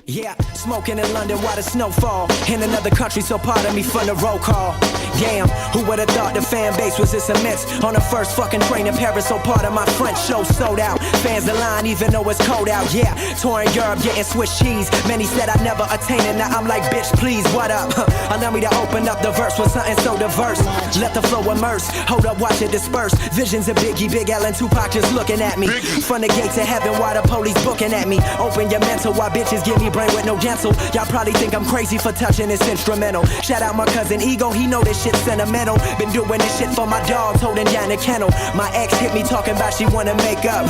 Yeah, smoking in London while the snow fall. In another country, so pardon me from the roll call. Damn, who would've thought the fan base was this immense? On the first fucking train in Paris, so part of my French show sold out. Fans the line even though it's cold out, yeah. Touring Europe, getting Swiss cheese. Many said I'd never attain it, now I'm like, bitch, please, what up? Allow me to open up the verse with something so diverse. Let the flow immerse, hold up, watch it disperse. Visions of Biggie, Big L, and Tupac just looking at me. From the gates of heaven while the police booking at me. Open your mental while bitches give me brain with no dental. Y'all probably think I'm crazy for touching this instrumental. Shout out my cousin Ego, he know this shit sentimental. Been doing this shit for my dogs, holding down the kennel. My ex hit me talking about she wanna make up.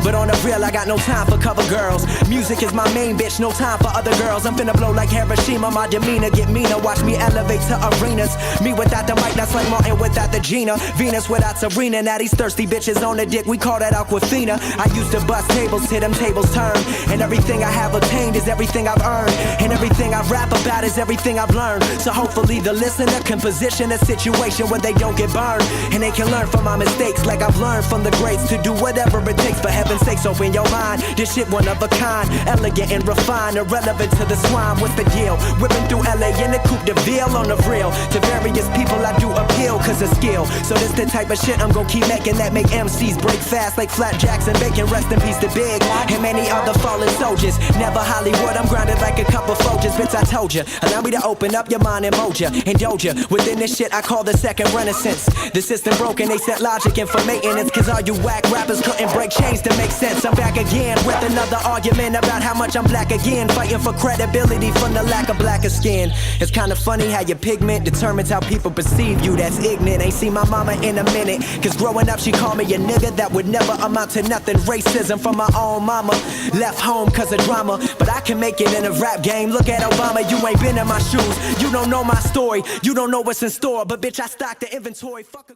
But on the real, I got no time for cover girls. Music is my main bitch, no time for other girls. I'm finna blow like Hiroshima, my demeanor get meaner. Watch me elevate to arenas. Me without the mic, that's like Martin without the Gina. Venus without Serena, now these thirsty bitches on the dick, we call that Aquafina. I used to bust tables till them tables turn. And everything I have attained is everything I've earned. And everything I rap about is everything I've learned. So hopefully the listener can position a situation where they don't get burned. And they can learn from my mistakes like I've learned from the greats. To do whatever it takes, for heaven's sakes, open your mind. This shit one of a kind, elegant and refined, irrelevant to the swine. What's the deal? Whipping through LA in the coupe de ville on the real. To various people I do appeal cause of skill. So this the type of shit I'm gon' keep making that make MCs break fast like Flapjacks and bacon. Rest in peace to Big and many other fallen soldiers. Never Hollywood, I'm grounded like a couple Folgers. Bitch, I told ya, allow me to open up your mind and mold ya. Indulge ya within this shit I call the second renaissance. The system broken, they set logic in for maintenance. Cause all you whack rappers couldn't break chains to make sense. I'm back again with another argument about how much I'm black again. Fighting for credibility from the lack of blacker skin. It's kinda funny how your pigment determines how people perceive you. That's ignorant, ain't seen my mama in a minute. Cause growing up she called me a nigga that would never amount to nothing. Racism from my own mama. Left home cause of drama, but I can make it in a rap game. Look at Obama, you ain't been in my shoes. You don't know my story, you don't know what's in store. But bitch, I stock the inventory, fuck a